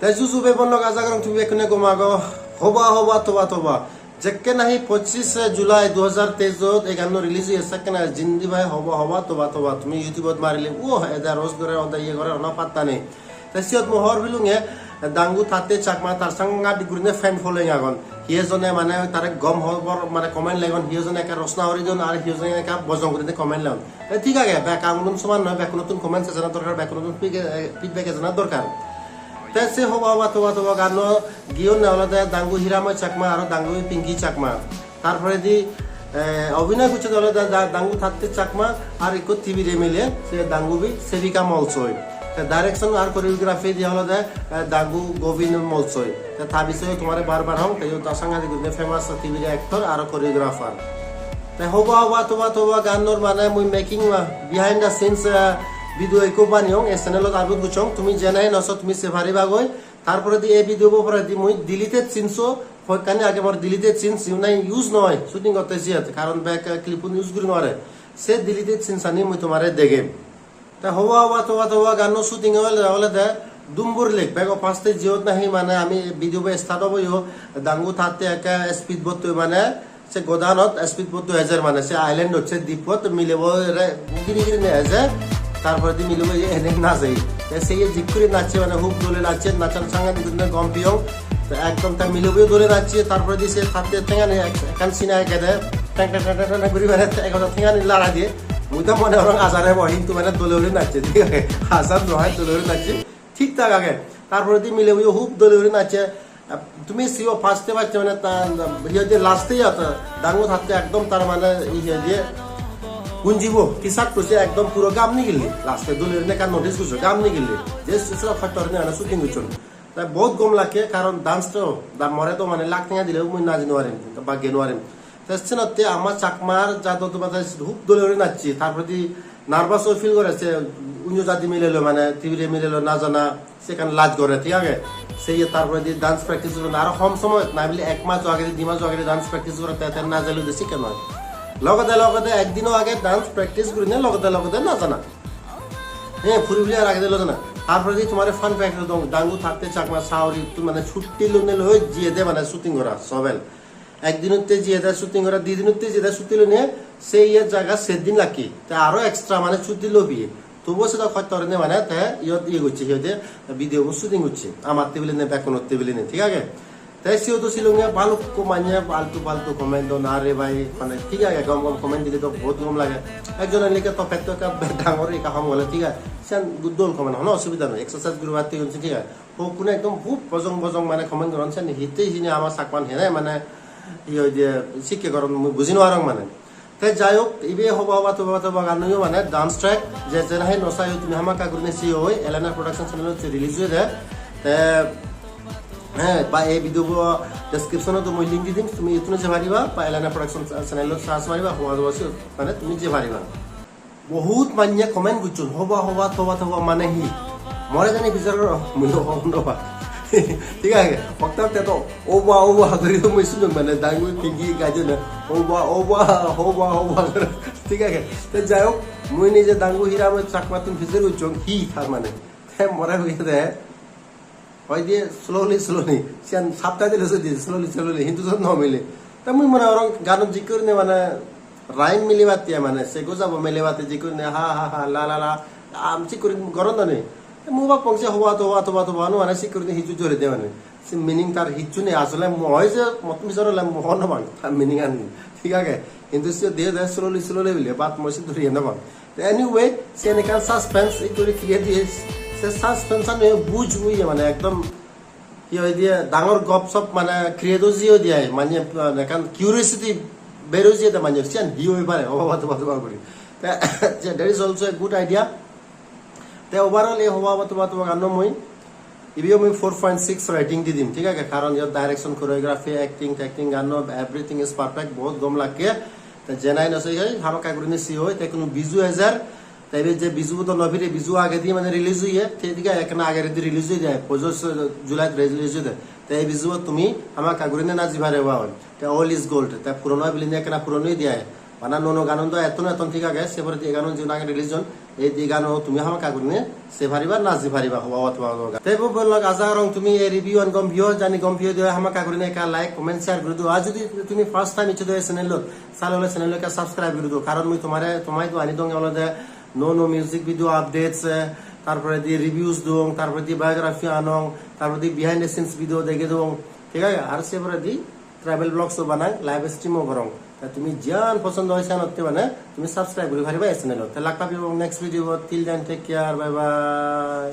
তাই জুজুবে বললো গাজা গরম তুমি এখানে গোমাগো হবা হবা তোবা তোবা যেকে নাহি 25 জুলাই 2023 এই গান রিলিজ হয়েছে কেন জিন্দি ভাই হবা হবা তোবা তোবা তুমি ইউটিউবত মারিলে ও এদা রোজ করে ওদা ইয়ে করে অনা পাত্তা নেই তাই সিয়ত মোহর বিলুঙে দাঙ্গু থাতে চাকমা তার সঙ্গা ডিগুরিনে ফ্যান ফলোইং আগন হিয়েজনে মানে তারে গম হবর মানে কমেন্ট লাগন হিয়েজনে একা রচনা হরিজন আর হিয়েজনে একা বজং করে কমেন্ট লাগন ঠিক আছে ব্যাক আমনুন সমান নয় ব্যাক নতুন কমেন্ট জানা দরকার ব্যাক নতুন ফিডব্যাক জানা দরকার তেসে হবা হবা তোবা তোবা গান গিয়ন নেওয়ালে দাঙ্গু হিরাময় চাকমা আর দাঙ্গু পিঙ্কি চাকমা তারপরে দি অভিনয় করছে দলে দাঙ্গু থাকতে চাকমা আর ইকো টিভি রে মিলে সে দাঙ্গু বি সেবিকা মলসই ডাইরেকশন আর কোরিওগ্রাফি দিয়া হলো দাঙ্গু গোবিন্দ মলসই তা বিষয়ে তোমার বারবার হম তার সঙ্গে ফেমাস টিভি অ্যাক্টর আর কোরিওগ্রাফার তাই হবা হবা তোবা তোবা গানোর মানে মুই making behind the scenes video একো বানিয়ং এ চ্যানেলত আবুত গুচং তুমি জেনাই নস তুমি সেভারি বাগৈ তারপরে দি এই ভিডিও পরে দি মুই ডিলিটেড সিনসও ফকানে আগে মোর ডিলিটেড সিনস নাই ইউজ নয় শুটিং করতে জিয়াত কারণ ব্যাক ক্লিপ ইউজ করি নরে সে ডিলিটেড সিনস আনি মুই তোমারে দেগে তা হওয়া হওয়া তোবা তোবা গান শুটিং হলে দে দুম্বুর লেখ ব্যাগ পাঁচতে জিওত নাহি মানে আমি ভিডিও স্টার্ট হবো দাঙ্গু থাকতে একা স্পিড বোট মানে সে গোদানত স্পিড বোট 2000 মানে সে আইল্যান্ড হচ্ছে দ্বীপত মিলেব গিরি গিরি নিয়ে আছে তারপরে দি মিলবে এনে নাচে সেই জিকুরি নাচছে মানে হুপ দোলে নাচছে নাচার সঙ্গে গম পিও একদম তাই মিলবেও দোলে নাচছে তারপরে দি সে থাকতে ঠেঙানি একান সিনা একে ট্যাং ট্যাং ট্যাং ট্যাং ঘুরি মানে একটা ঠেঙানি লড়া দিয়ে মুই তো মনে হলো আজারে বহিন্তু মানে দোলে উড়ে নাচছে ঠিক আছে আজার নয় দোলে উড়ে নাচছে ঠিকঠাক আগে তারপরে দি মিলবে হুপ দোলে উড়ে নাচছে তুমি সিও ফার্স্টে বাচ্চা মানে ইয়ে দিয়ে লাস্টেই দাঙ্গু থাকতে একদম তার মানে ইয়ে দিয়ে গুঞ্জিব কিসাক তোছে একদম পুরো গাম নি গিলি লাস্টে দলের নে কান নোটিস করছো গাম নি গিলি যে সুসরা ফ্যাক্টর নে আনা শুটিং করছন তাই বহুত গম লাগে কারণ ডান্স তো মরে তো মানে লাখ টাকা দিলেও মুই নাচ নোয়ারেন বা গে নোয়ারেন তাছছে না তে আমার চাকমার জাতো তো মানে হুপ দলের নাচছি তারপরে দি নার্ভাস ফিল করেছে অন্য জাতি মিলেলো মানে টিভিতে মিলেলো না জানা সেখানে লাজ করে ঠিক আছে সেই তারপরে দি ডান্স প্র্যাকটিস করবে আর কম সময় না বলে এক মাস আগে 2 মাস আগে ডান্স প্র্যাকটিস করে তাতে না জানলে বেশি কেন লগতে একদিনও আগে ডান্স প্র্যাকটিস করি না লগতে না জানা হ্যাঁ ফুরি আর আগে দিল না তারপরে দি তোমার ফান ফ্যাক্ট দাঙ্গু থাকতে চাকমা সাউরি মানে ছুটি লোনে লই জিয়ে দে মানে শুটিং করা সবেল একদিনতে জিয়ে দে শুটিং করা 2 দিনতে জিয়ে দে ছুটি লোনে সেই জায়গা সেদিন লাকি তা আরো এক্সট্রা মানে ছুটি লবি তবুও সেটা খরচ নে মানে তা ইয়ে করছে ইয়ে ভিডিও শুটিং হচ্ছে আমার টেবিলে নে ব্যাক টেবিলে নে ঠিক আছে তাই সিও তো শিলংয়ে ভালো মানে ফালতু ফালতু কমেন্ট না রে ভাই মানে ঠিক আছে গম গম কমেন্ট দিলে তো বহুত গম লাগে একজনের লিখে তো পেট ডাঙর এই কাম বলে ঠিক আছে সেন গুদল কমেন্ট হলো অসুবিধা নয় এক্সারসাইজ গুলো বাতি হচ্ছে ঠিক আছে ও কোনো একদম খুব বজং বজং মানে কমেন্ট করেন সেন হিতেই হিনে আমার চাকমান হেনে মানে ইয়ে যে শিক্ষে করেন বুঝি নোয়ারং মানে তাই যাই হোক ইবে হবা হবা তোবা গানও মানে ডান্স ট্র্যাক যে যেনাহে নচাই তুমি হামা কাগুরনে সি হয় এলানা প্রোডাকশন চ্যানেল রিলিজ হয়ে দেয় হ্যাঁ বা এই ভিডিও ডেসক্রিপশনে তো মই লিংক দি দিম তুমি ইউটিউবে যে ভারিবা বা এলানা প্রোডাকশন চ্যানেলত সার্চ মারিবা হওয়া যাবছে মানে তুমি যে ভারিবা বহুত মান্য কমেন্ট গুছুন হবা হবা তোবা মানে হি মরে জানি বিচার মই হবা ঠিক আছে ফক্ত তো ওবা করি তো মই শুনুন মানে দাঙ্গু পিঙ্কি গাইছে না ওবা হবা ঠিক আছে তো যাই হোক মই নিজে দাঙ্গু হিরাময় চাকমা তুমি ফিজের উচ্চং হি তার মানে মরে হয়ে দেয় হয় দিয়ে স্লোলি সেন সাপ্তাহ দিলে দিয়ে স্লোলি হিন্দু ন মিলে তা মুই মানে ওরং গানত জি করে নে মানে রাইম মিলি বাতিয়া মানে সে গোজাবো মেলে বাতে জি করে নে হা লা আমচি করে গরম না নেই মুবা পংসে হওয়া তোবা মানে সে করে হিচু জোরে দে মানে সে মিনিং তার হিচু নেই আসলে মই যে মতন বিচার হলাম মহন নবাং তার মিনিং আনি ঠিক আছে কিন্তু সে দিয়ে দেয় স্লোলি বলে বাত মই সে ধরিয়ে নবাং এনিওয়ে সে এখান সাসপেন্স এই করে ক্রিয়েট দিয়ে সাসপেনশন বুঝ বুঝে মানে একদম কি হয় দিয়ে ডাঙর গপ সপ মানে ক্রিয়েটিভিটিও দিয়ে মানে কারণ কিউরিয়াসিটি বেরো দিয়ে মানে সিয়ান হি হয়ে পারে হবা তোবা করি that is also a good idea তে ওভারঅল এই হবা তোবা গান মই ইভিও আমি 4.6 রেটিং দি দিম ঠিক আছে কারণ ইয়ার ডাইরেকশন কোরিওগ্রাফি অ্যাক্টিং গান এভরিথিং ইজ পারফেক্ট বহুত গম লাগে তে জেনাই নসই হামা কাগুরিনে সি হয় তে কোনো বিজু হাজার তাই যে বিজু তো নভিরে বিজু আগে দিয়ে মানে রিলিজ হইয়ে ঠিক আছে এখানে আগে দিয়ে রিলিজ হয়ে যায় 25 জুলাই রিলিজ হয়ে যায় তাই বিজু তুমি আমার কাগুরিনে না জিভারে হওয়া হয় তা অল ইজ গোল্ড তা পুরনো বিলিনে এখানে পুরনোই দেয় mana nono ganon do eton ঠিক আগে সেভারে দি গাnon যে নাগে রিলিজন এই দি গানো তুমি হামা কাগুনে সেভারিবা নাজি ভারিবা হবা অথবা তেবো বললাম আজারং তুমি এই রিভিউ অন গম ভিউ জানি গম ভিউ দিও হামা কাগুনে কা লাইক কমেন্ট শেয়ার করে দিও আর যদি তুমি ফার্স্ট টাইম ইচ্ছে দিও চ্যানেল সাললে চ্যানেল কা সাবস্ক্রাইব করে দিও কারণ মুই তোমায় তো আনি দং অলদে নো মিউজিক ভিডিও আপডেটস তারপরে দি রিভিউজ দং তারপরে দি বায়োগ্রাফি আনং তারপরে দি বিহাইন্ড দ্য সিনস ভিডিও দেখে দং ঠিক আছে আর সেভারে দি ট্রাভেল ব্লগস বানাই লাইভ স্ট্রিমও করং তুমি যান পছন্দ হয়েছে আনতে মানে তুমি সাবস্ক্রাইব করে ভারিবা চ্যানেল তে লাগ পাবি next video till then take care bye by